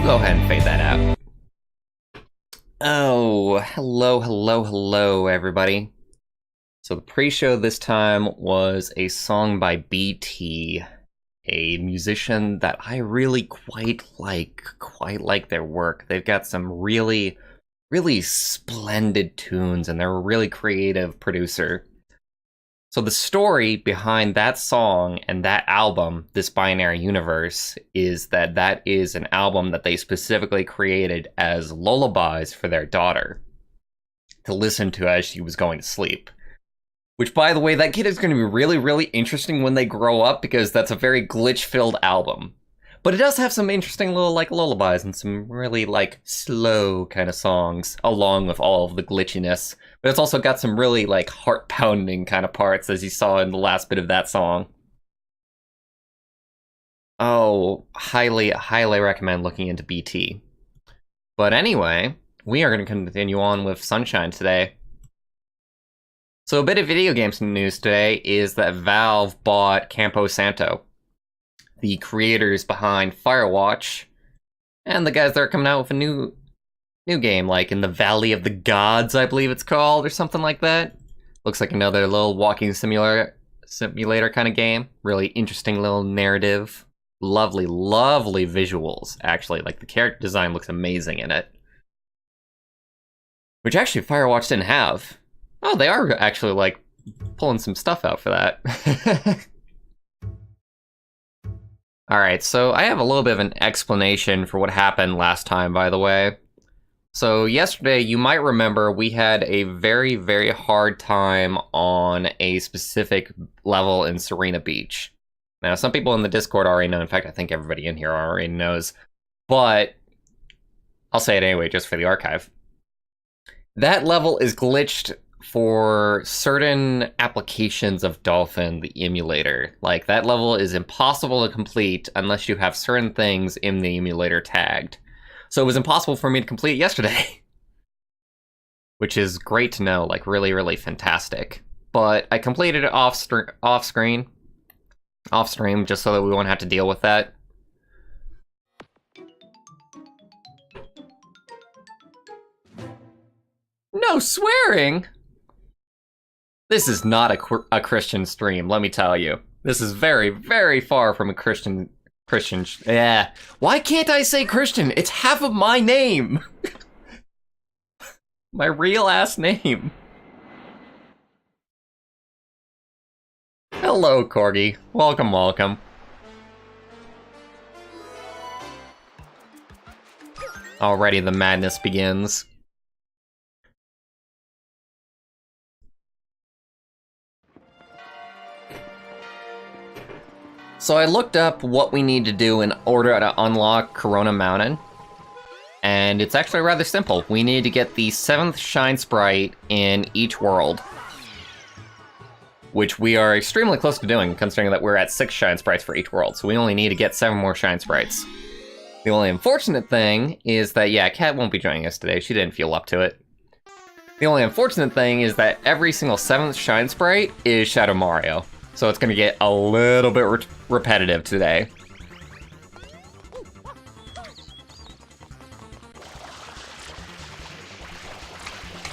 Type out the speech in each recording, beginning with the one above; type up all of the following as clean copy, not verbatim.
go ahead and fade that out. Oh, hello, everybody. So the pre-show this time was a song by BT, a musician that I really quite like their work. They've got some really splendid tunes, and they're a really creative producer. So the story behind that song and that album, This Binary Universe, is that is an album that they specifically created as lullabies for their daughter to listen to as she was going to sleep. Which, by the way, that kid is going to be really interesting when they grow up, because that's a very glitch-filled album. But it does have some interesting little, lullabies and some really, slow kind of songs, along with all of the glitchiness. But it's also got some really, heart-pounding kind of parts, as you saw in the last bit of that song. Oh, highly recommend looking into BT. But anyway, we are going to continue on with Sunshine today. So a bit of video games news today is that Valve bought Campo Santo, the creators behind Firewatch, and the guys that are coming out with a new game, like in the Valley of the Gods, I believe it's called, or something like that. Looks like another little walking simulator kind of game. Really interesting little narrative. Lovely visuals, actually. Like, the character design looks amazing in it. Which actually Firewatch didn't have. Oh, they are actually, pulling some stuff out for that. Alright, so I have a little bit of an explanation for what happened last time, by the way. So yesterday, you might remember, we had a very hard time on a specific level in Serena Beach. Now, some people in the Discord already know. In fact, I think everybody in here already knows. But I'll say it anyway, just for the archive. That level is glitched for certain applications of Dolphin, the emulator. Like, that level is impossible to complete unless you have certain things in the emulator tagged. So it was impossible for me to complete it yesterday. Which is great to know, really fantastic. But I completed it off stream, just so that we won't have to deal with that. No swearing! This is not a Christian stream, let me tell you. This is very far from a Christian. Yeah. Why can't I say Christian? It's half of my name. My real ass name. Hello, Corgi. Welcome. Already the madness begins. So I looked up what we need to do in order to unlock Corona Mountain, and it's actually rather simple. We need to get the 7th Shine Sprite in each world, which we are extremely close to doing, considering that we're at 6 Shine Sprites for each world, so we only need to get 7 more Shine Sprites. The only unfortunate thing is that, yeah, Kat won't be joining us today. She didn't feel up to it. The only unfortunate thing is that every single 7th Shine Sprite is Shadow Mario. So it's going to get a little bit repetitive today.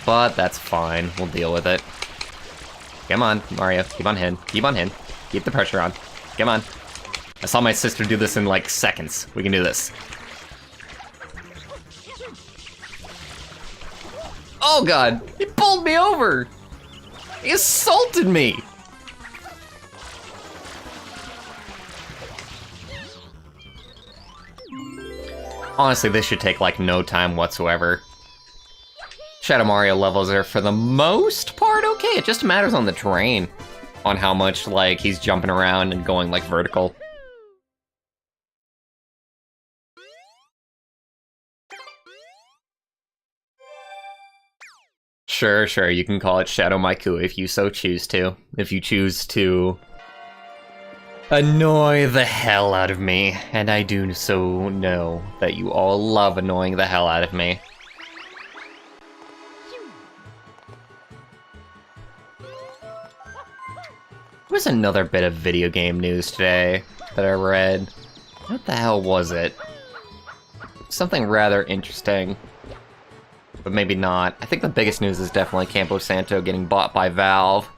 But that's fine. We'll deal with it. Come on, Mario. Keep on hitting. Keep the pressure on. Come on. I saw my sister do this in, seconds. We can do this. Oh, God. He pulled me over. He assaulted me. Honestly, this should take, no time whatsoever. Shadow Mario levels are, for the most part, okay. It just matters on the terrain. On how much, he's jumping around and going, vertical. Sure, you can call it Shadow Maiku if you so choose to. If you choose to annoy the hell out of me, and I do so know that you all love annoying the hell out of me. There was another bit of video game news today that I read. What the hell was it? something rather interesting. But maybe not. I think the biggest news is definitely Campo Santo getting bought by Valve.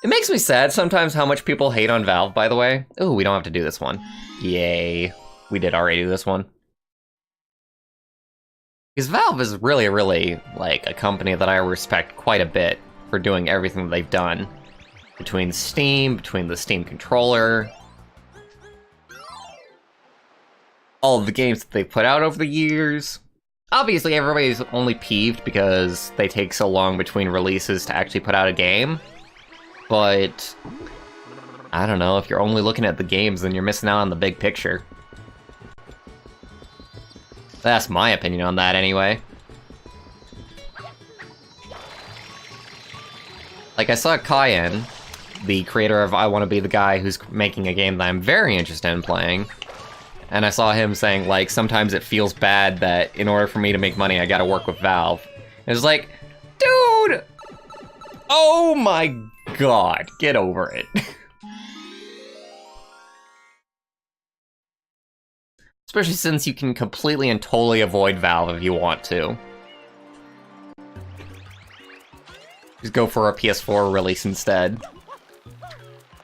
It makes me sad sometimes how much people hate on Valve, by the way. Ooh, we don't have to do this one. Yay. We did already do this one. Because Valve is really, like, a company that I respect quite a bit for doing everything that they've done. Between Steam, between the Steam controller, all of the games that they've put out over the years. Obviously, everybody's only peeved because they take so long between releases to actually put out a game. But I don't know, if you're only looking at the games, then you're missing out on the big picture. That's my opinion on that, anyway. Like, I saw Cayenne, the creator of I Want to Be the Guy who's making a game that I'm very interested in playing, and I saw him saying, like, sometimes it feels bad that in order for me to make money, I gotta work with Valve. And it's like, dude! Oh my god, get over it. Especially since you can completely and totally avoid Valve if you want to. Just go for a PS4 release instead.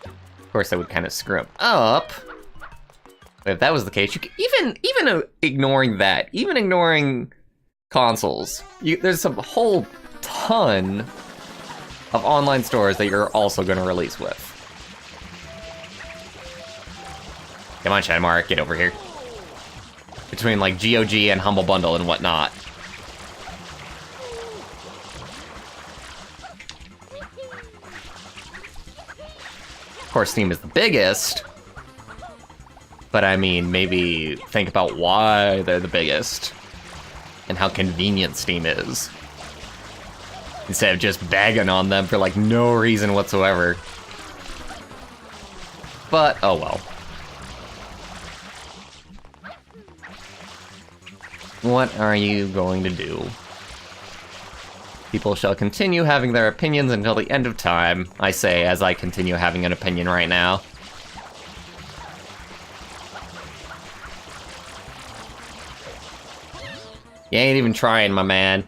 Of course, that would kind of screw them up. But if that was the case, you could, even ignoring that, even ignoring consoles, there's a whole ton of online stores that you're also going to release with. Come on, Shadmar, get over here. Between, like, GOG and Humble Bundle and whatnot. Of course, Steam is the biggest. But I mean, maybe think about why they're the biggest. And how convenient Steam is. Instead of just bagging on them for, like, no reason whatsoever. But, oh well. What are you going to do? People shall continue having their opinions until the end of time, I say as I continue having an opinion right now. You ain't even trying, my man.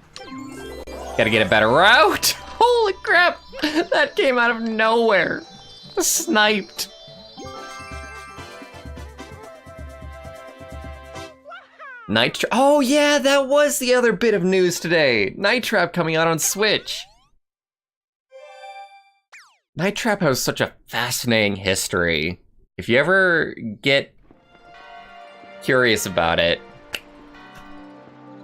Gotta get a better route! Holy crap! That came out of nowhere! Sniped! Oh yeah, that was the other bit of news today! Night Trap coming out on Switch! Night Trap has such a fascinating history. If you ever get curious about it,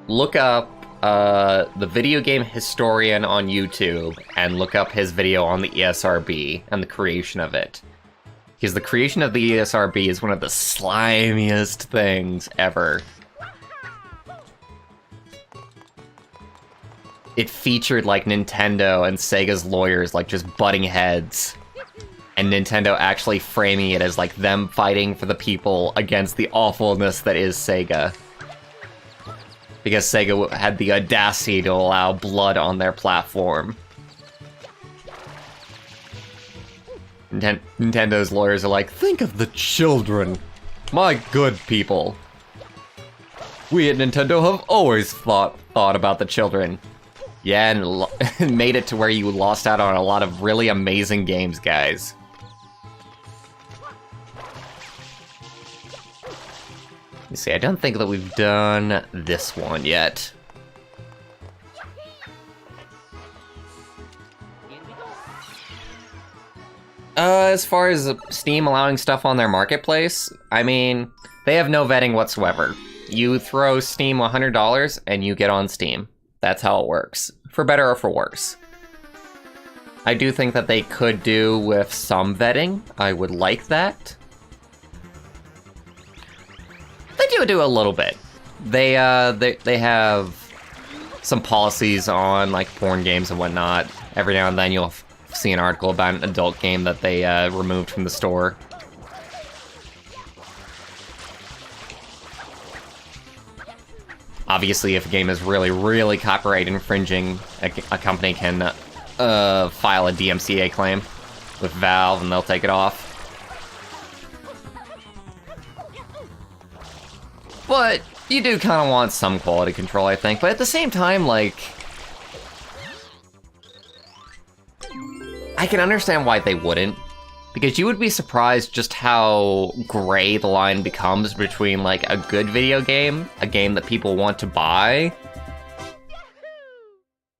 look up the video game historian on YouTube and look up his video on the ESRB and the creation of it. Because the creation of the ESRB is one of the slimiest things ever. It featured, like, Nintendo and Sega's lawyers, like, just butting heads. And Nintendo actually framing it as, like, them fighting for the people against the awfulness that is Sega. Because Sega had the audacity to allow blood on their platform. Nintendo's lawyers are like, think of the children. My good people. We at Nintendo have always thought about the children. Yeah, and made it to where you lost out on a lot of really amazing games, guys. You see, I don't think that we've done this one yet. As far as Steam allowing stuff on their marketplace, I mean, they have no vetting whatsoever. You throw Steam $100 and you get on Steam. That's how it works, for better or for worse. I do think that they could do with some vetting. I would like that. They do a little bit. They have some policies on, like, porn games and whatnot. Every now and then you'll see an article about an adult game that they removed from the store. Obviously, if a game is really copyright infringing, a company can file a DMCA claim with Valve and they'll take it off. But you do kind of want some quality control, I think. But at the same time, like, I can understand why they wouldn't. Because you would be surprised just how gray the line becomes between, like, a good video game, a game that people want to buy.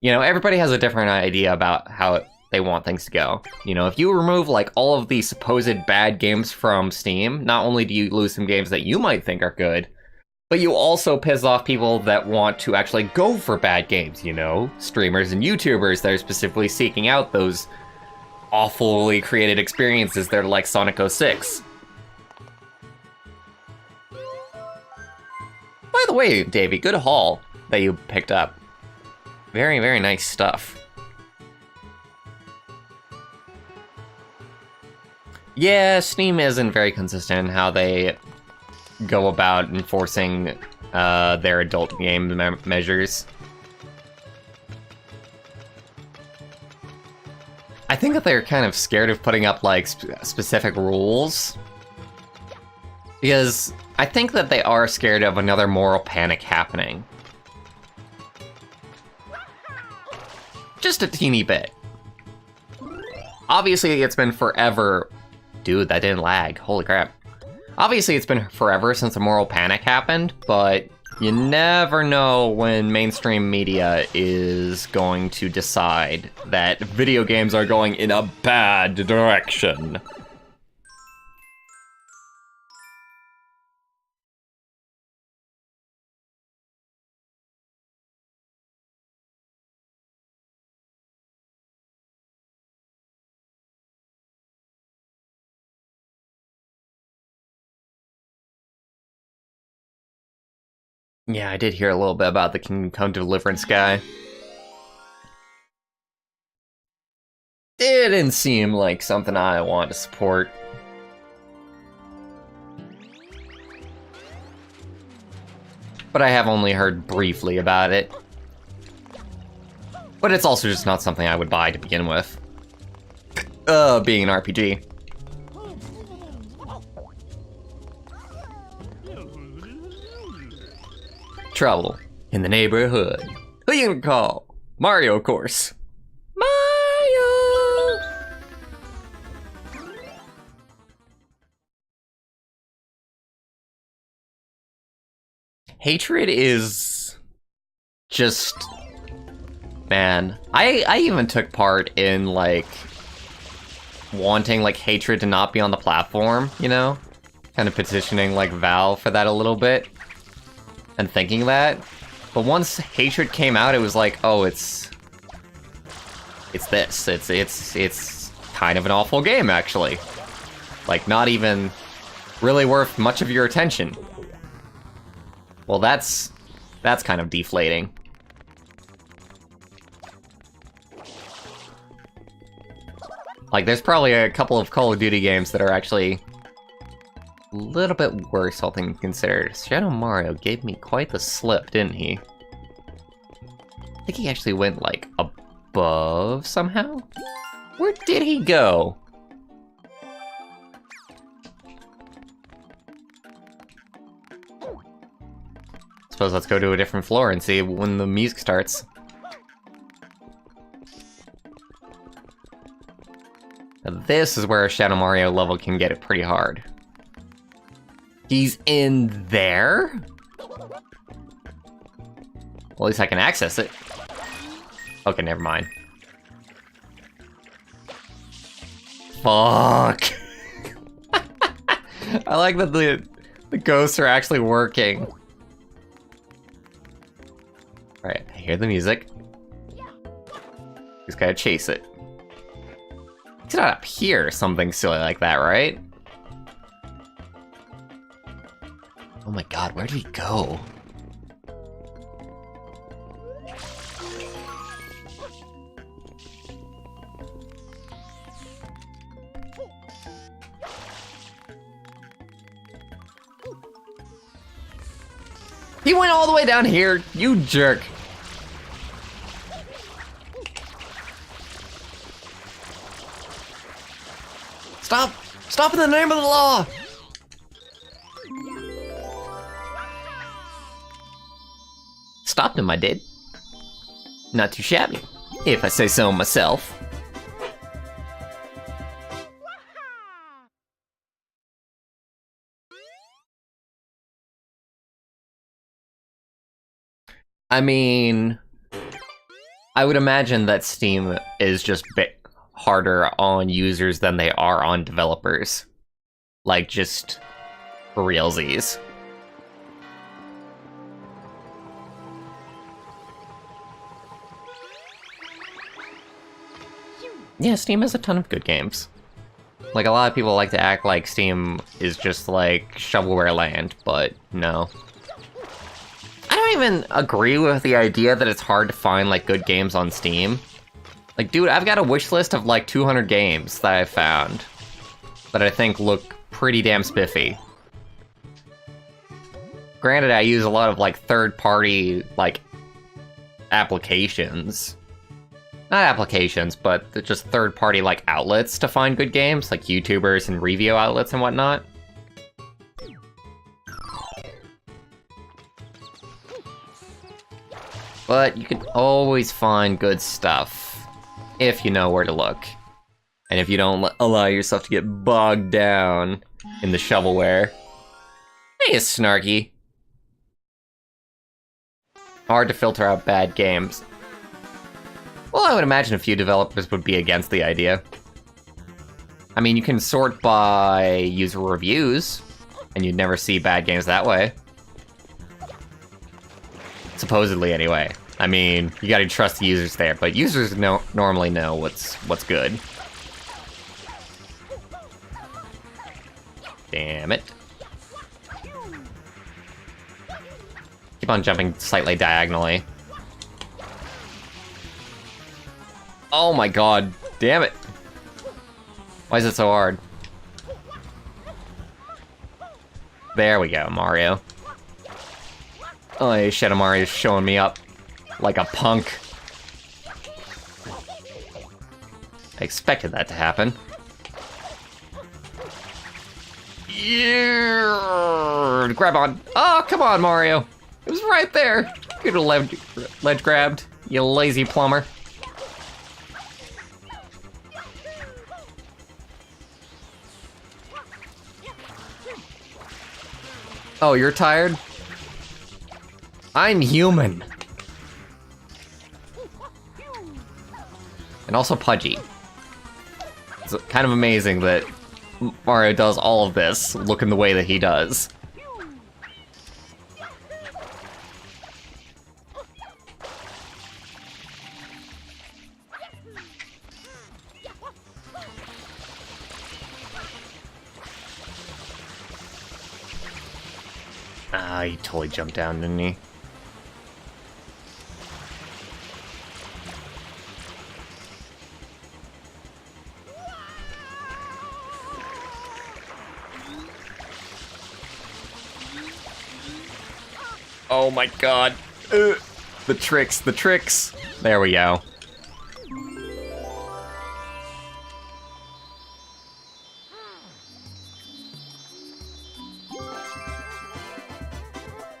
You know, everybody has a different idea about how they want things to go. You know, if you remove, like, all of the supposed bad games from Steam, not only do you lose some games that you might think are good, but you also piss off people that want to actually go for bad games, you know? Streamers and YouTubers that are specifically seeking out those awfully created experiences that are like Sonic 06. By the way, Davey, good haul that you picked up. Very, very nice stuff. Yeah, Steam isn't very consistent in how they go about enforcing their adult game measures. I think that they're kind of scared of putting up, like, specific rules. Because I think that they are scared of another moral panic happening. Just a teeny bit. Obviously, it's been forever... Dude, that didn't lag. Holy crap. Obviously, it's been forever since a moral panic happened, but you never know when mainstream media is going to decide that video games are going in a bad direction. Yeah, I did hear a little bit about the Kingdom Come Deliverance guy. It didn't seem like something I want to support. But I have only heard briefly about it. But it's also just not something I would buy to begin with. Being an RPG. Trouble in the neighborhood. Who you gonna call? Mario, of course. Mario! Hatred is just... Man, I even took part in, like, wanting, like, Hatred to not be on the platform, you know? Kind of petitioning, like, Valve for that a little bit. And thinking that. But once Hatred came out, it was like, oh, it's this. It's kind of an awful game, actually. Like, not even really worth much of your attention. Well, that's kind of deflating. Like, there's probably a couple of Call of Duty games that are actually a little bit worse, all things considered. Shadow Mario gave me quite the slip, didn't he? I think he actually went, like, above somehow? Where did he go? Suppose let's go to a different floor and see when the music starts. Now this is where a Shadow Mario level can get it pretty hard. He's in there? Well, at least I can access it. Okay, never mind. Fuck! I like that the ghosts are actually working. Alright, I hear the music. Just gotta chase it. It's not up here or something silly like that, right? Oh my god, where did he go? He went all the way down here, you jerk. Stop! Stop in the name of the law! stopped him, I did. Not too shabby, if I say so myself. I mean, I would imagine that Steam is just a bit harder on users than they are on developers. Like, just for realsies. Yeah, Steam has a ton of good games. Like, a lot of people like to act like Steam is just like shovelware land, but no. I don't even agree with the idea that it's hard to find, like, good games on Steam. Like, dude, I've got a wish list of, like, 200 games that I've found that I think look pretty damn spiffy. Granted, I use a lot of, like, third-party, like, applications. Not applications, but just third-party, like, outlets to find good games, like YouTubers and review outlets and whatnot. But you can always find good stuff, if you know where to look. And if you don't allow yourself to get bogged down in the shovelware. Hey, Snarky. Hard to filter out bad games. Well, I would imagine a few developers would be against the idea. I mean, you can sort by user reviews, and you'd never see bad games that way. Supposedly, anyway. I mean, you gotta trust the users there, but users normally know what's good. Damn it. Keep on jumping slightly diagonally. Oh my god, damn it. Why is it so hard? There we go, Mario. Oh, Shadow Mario's showing me up like a punk. I expected that to happen. Yeah, grab on. Oh, come on, Mario. It was right there. Good ledge grabbed, you lazy plumber. Oh, you're tired? I'm human. And also pudgy. It's kind of amazing that Mario does all of this looking the way that he does. Ah, he totally jumped down, didn't he? Oh my god. The tricks, the tricks. There we go.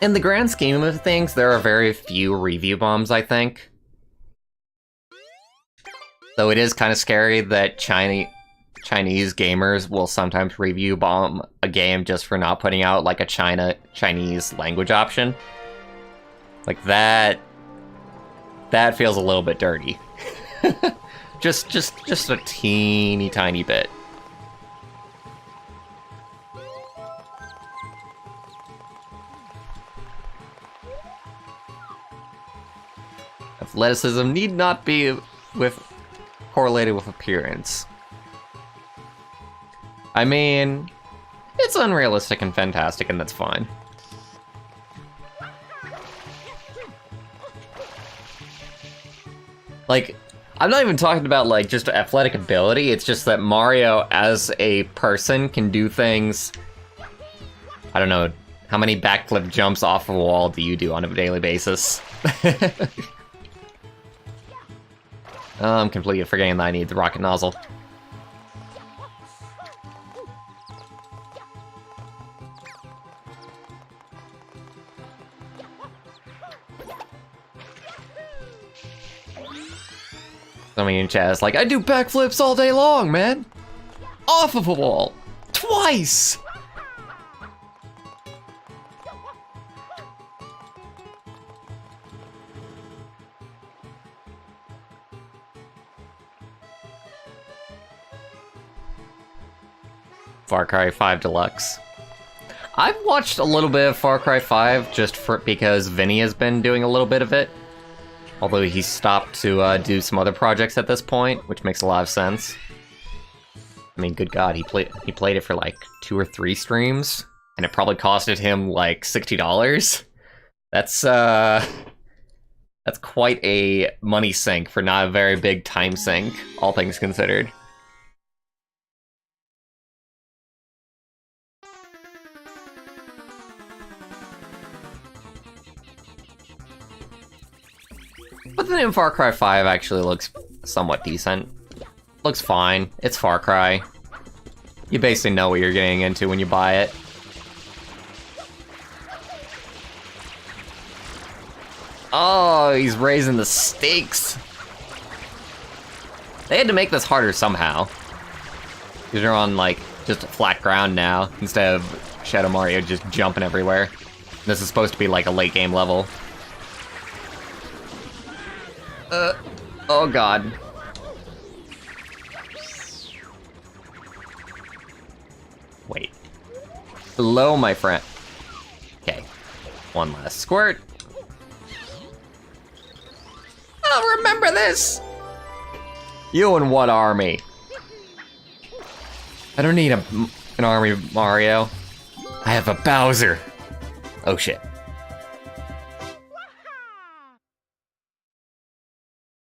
In the grand scheme of things, there are very few review bombs, I think. Though it is kind of scary that Chinese gamers will sometimes review bomb a game just for not putting out like a Chinese language option. Like that feels a little bit dirty. just a teeny tiny bit. Athleticism need not be correlated with appearance. I mean, it's unrealistic and fantastic, and that's fine. Like, I'm not even talking about, like, just athletic ability, it's just that Mario, as a person, can do things... I don't know, how many backflip jumps off a wall do you do on a daily basis? I'm completely forgetting that I need the rocket nozzle. Somebody in chat is like, I do backflips all day long, man! Off of a wall! Twice! Far Cry 5 Deluxe. I've watched a little bit of Far Cry 5 just because Vinny has been doing a little bit of it. Although he stopped to do some other projects at this point, which makes a lot of sense. I mean, good God, he played it for like 2 or 3 streams, and it probably costed him like $60. That's quite a money sink for not a very big time sink, all things considered. But the new Far Cry 5 actually looks somewhat decent. Looks fine. It's Far Cry. You basically know what you're getting into when you buy it. Oh, he's raising the stakes. They had to make this harder somehow. Because you're on, like, just flat ground now, instead of Shadow Mario just jumping everywhere. This is supposed to be like a late game level. Oh God. Wait. Hello, my friend. Okay. One last squirt. I'll remember this! You and what army? I don't need an army, Mario. I have a Bowser. Oh shit.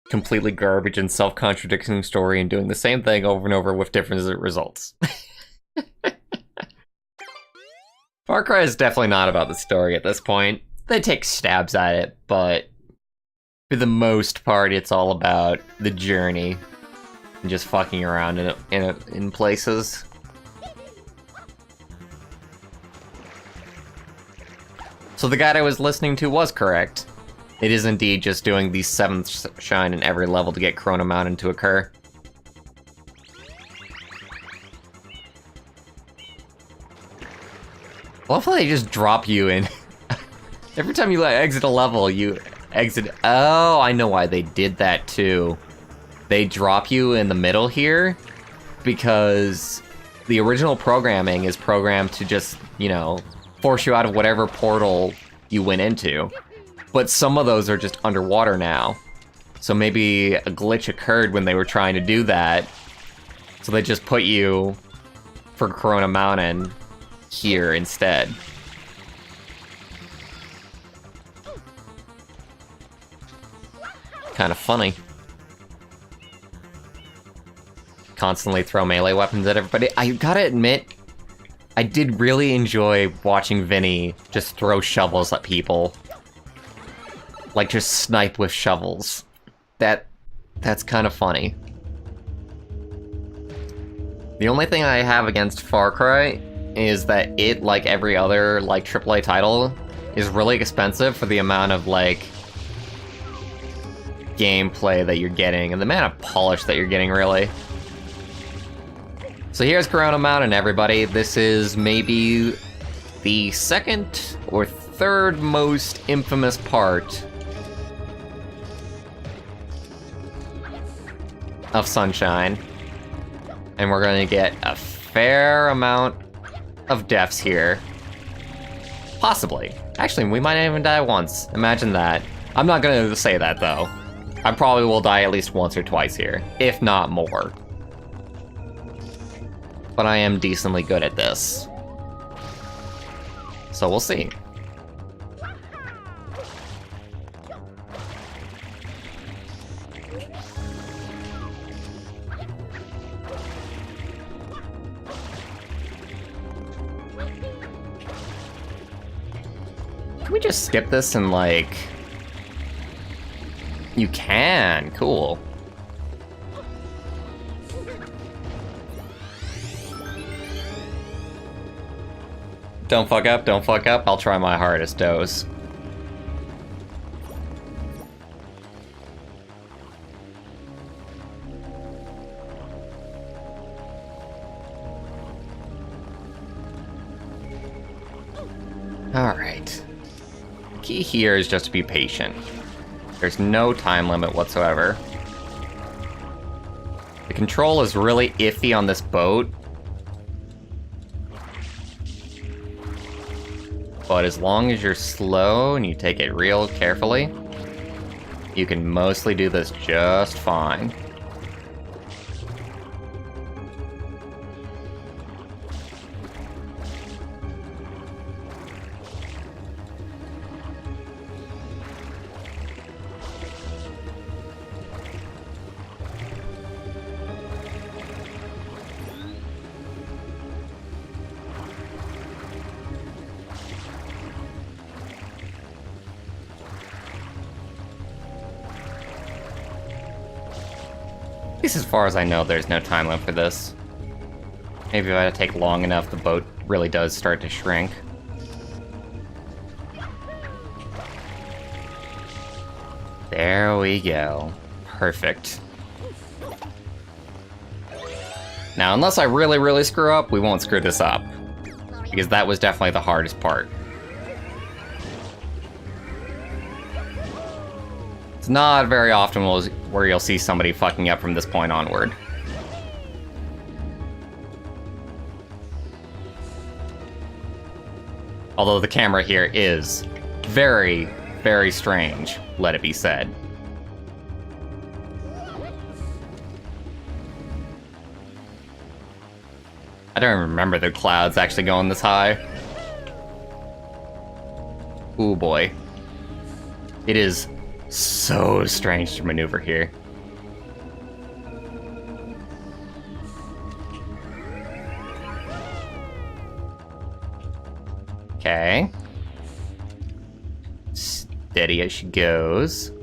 Completely garbage and self-contradicting story and doing the same thing over and over with different results. Far Cry is definitely not about the story at this point. They take stabs at it, but for the most part, it's all about the journey and just fucking around in places. So the guide I was listening to was correct. It is indeed just doing the 7th shine in every level to get Corona Mountain to occur. Hopefully they just drop you in. Every time you exit a level, you exit... Oh, I know why they did that too. They drop you in the middle here because the original programming is programmed to just, you know, force you out of whatever portal you went into. But some of those are just underwater now. So maybe a glitch occurred when they were trying to do that. So they just put you for Corona Mountain here instead. Kind of funny. Constantly throw melee weapons at everybody. I gotta admit, I did really enjoy watching Vinny just throw shovels at people. Like, just snipe with shovels. That's kind of funny. The only thing I have against Far Cry is that it, like every other, like, AAA title, is really expensive for the amount of, like, gameplay that you're getting, and the amount of polish that you're getting, really. So here's Corona Mountain, everybody. This is maybe the 2nd or 3rd most infamous part of Sunshine. And we're gonna get a fair amount of deaths here. Possibly. Actually, we might not even die once. Imagine that. I'm not gonna say that, though. I probably will die at least once or twice here, if not more. But I am decently good at this. So we'll see. Can we just skip this and, like... You can! Cool. Don't fuck up, don't fuck up. I'll try my hardest, Doze. Alright. Key here is just to be patient. There's no time limit whatsoever. The control is really iffy on this boat. But as long as you're slow and you take it real carefully, you can mostly do this just fine. At least as far as I know, there's no time limit for this. Maybe if I take long enough, the boat really does start to shrink. There we go. Perfect. Now, unless I really, really screw up, we won't screw this up. Because that was definitely the hardest part. It's not very often where you'll see somebody fucking up from this point onward. Although the camera here is very, very strange, let it be said. I don't remember the clouds actually going this high. Ooh boy. It is so strange to maneuver here. Okay. Steady as she goes.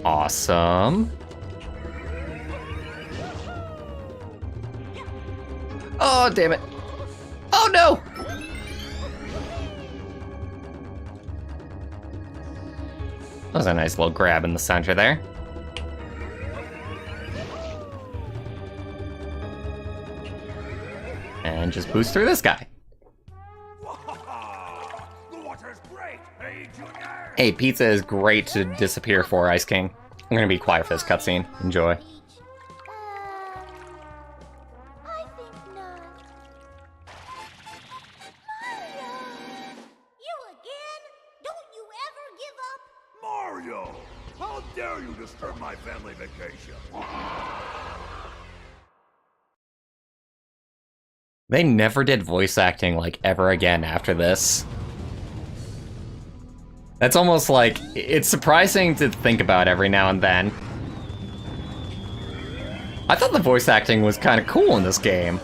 Awesome. Oh, damn it. Oh, no! That was a nice little grab in the center there. And just boost through this guy. Hey, pizza is great to disappear for, Ice King. I'm gonna be quiet for this cutscene. Enjoy. They never did voice acting like ever again after this. That's almost like, it's surprising to think about every now and then. I thought the voice acting was kind of cool in this game,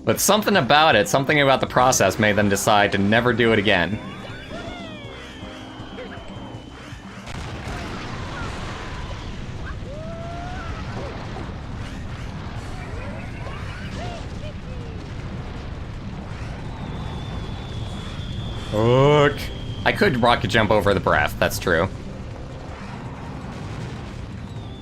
but something about it, something about the process made them decide to never do it again. Look. I could rocket jump over the breath, that's true.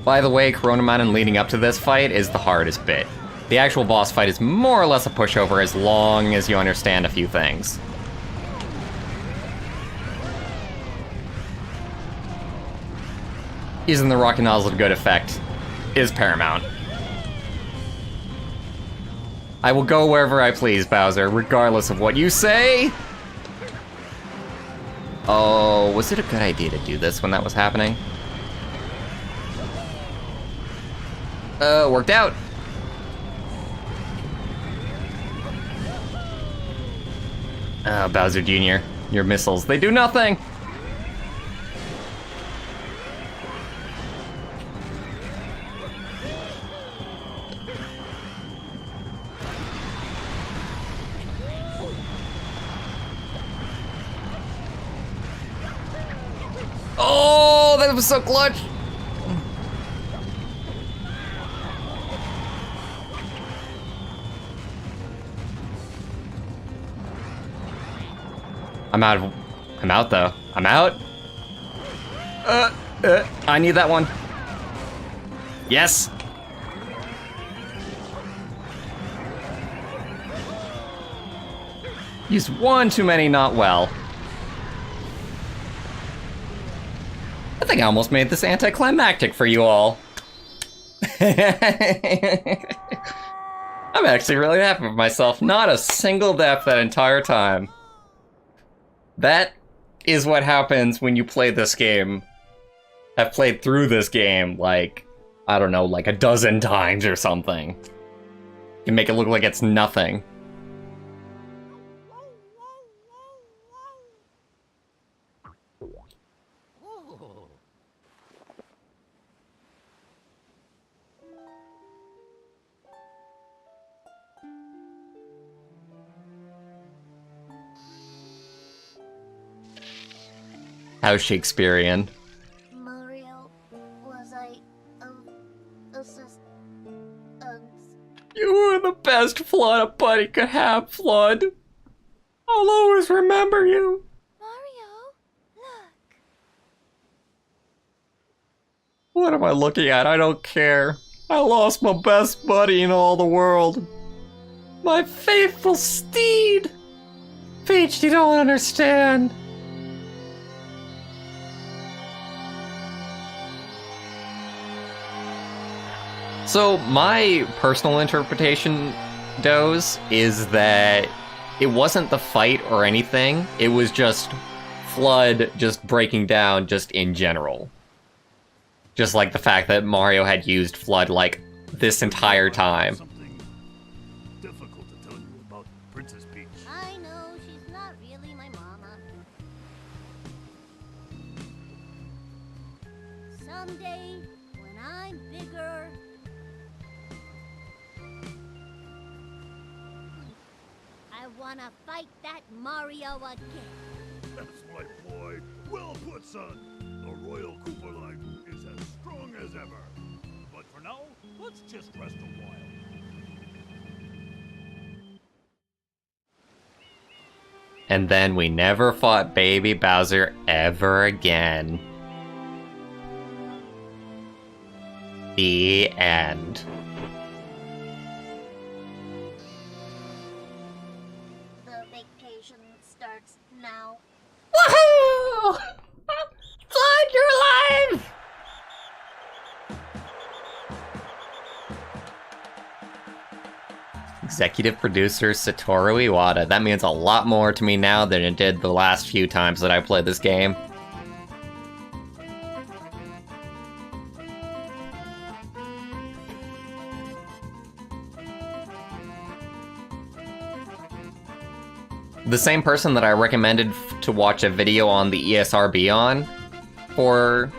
By the way, Corona Mountain leading up to this fight is the hardest bit. The actual boss fight is more or less a pushover as long as you understand a few things. Using the rocket nozzle to good effect is paramount. I will go wherever I please, Bowser, regardless of what you say! Oh, was it a good idea to do this when that was happening? Worked out. Bowser Jr., your missiles, they do nothing! Oh, that was so clutch! I'm out though. I'm out. I need that one. Yes. Used one too many not well. I think I almost made this anticlimactic for you all. I'm actually really happy with myself. Not a single death that entire time. That is what happens when you play this game. I've played through this game, like, I don't know, like a dozen times or something. You make it look like it's nothing. How Shakespearean. Mario, was I assist? You were the best Flood a buddy could have, Flood. I'll always remember you. Mario, look. What am I looking at? I don't care. I lost my best buddy in all the world. My faithful steed. Peach, you don't understand. So my personal interpretation, Doze, is that it wasn't the fight or anything. It was just Flood just breaking down just in general. Just like the fact that Mario had used Flood like this entire time. Something difficult to tell you about Princess Peach. I know she's not really my mama. Someday, when I'm bigger, I wanna fight that Mario again. That's my boy. Well put, son. The Royal Cooper line is as strong as ever. But for now, let's just rest a while. And then we never fought Baby Bowser ever again. The end. The vacation starts now. Woohoo! Flood, you're alive! Executive producer Satoru Iwata. That means a lot more to me now than it did the last few times that I played this game. The same person that I recommended to watch a video on the ESRB on for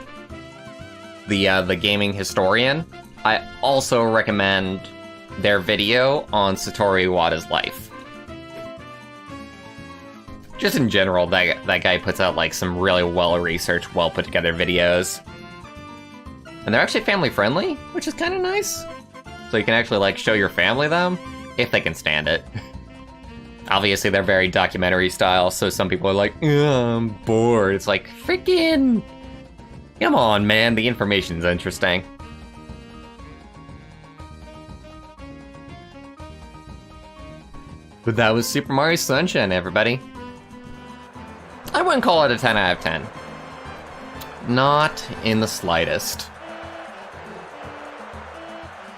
the gaming historian, I also recommend their video on Satoru Iwata's life. Just in general, that guy puts out like some really well-researched, well-put-together videos. And they're actually family-friendly, which is kind of nice. So you can actually like show your family them, if they can stand it. Obviously, they're very documentary style, so some people are like, I'm bored. It's like, freaking... Come on, man, the information's interesting. But that was Super Mario Sunshine, everybody. I wouldn't call it a 10 out of 10. Not in the slightest.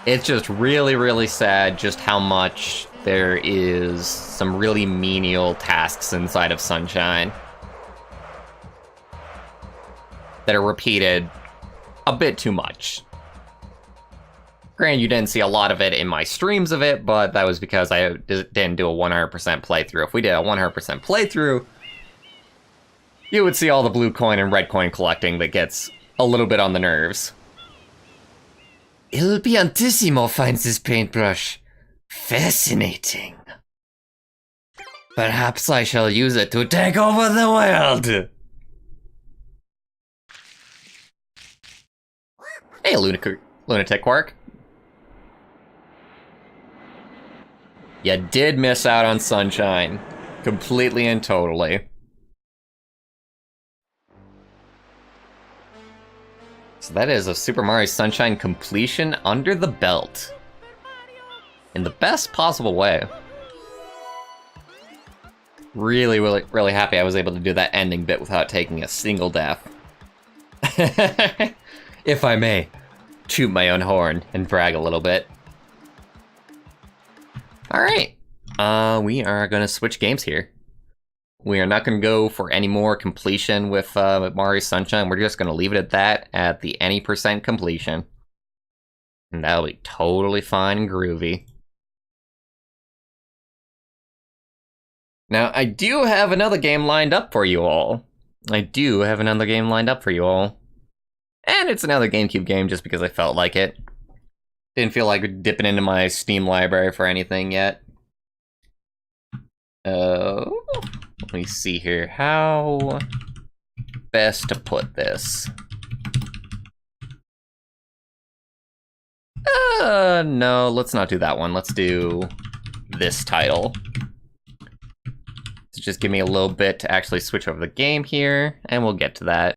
It's just really, really sad just how much there is some really menial tasks inside of Sunshine that are repeated a bit too much. Granted, you didn't see a lot of it in my streams of it, but that was because I didn't do a 100% playthrough. If we did a 100% playthrough, you would see all the blue coin and red coin collecting that gets a little bit on the nerves. Il Piantissimo finds this paintbrush fascinating. Perhaps I shall use it to take over the world. Hey, Lunatic Quark. You did miss out on Sunshine. Completely and totally. So that is a Super Mario Sunshine completion under the belt. In the best possible way. Really, really, really happy I was able to do that ending bit without taking a single death. If I may, toot my own horn and brag a little bit. Alright, we are gonna switch games here. We are not gonna go for any more completion with Mario Sunshine. We're just gonna leave it at that, at the any % completion. And that'll be totally fine and groovy. Now, I do have another game lined up for you all. And it's another GameCube game just because I felt like it. Didn't feel like dipping into my Steam library for anything yet. Let me see here. How best to put this? No, let's not do that one. Let's do this title. So just give me a little bit to actually switch over the game here, and we'll get to that.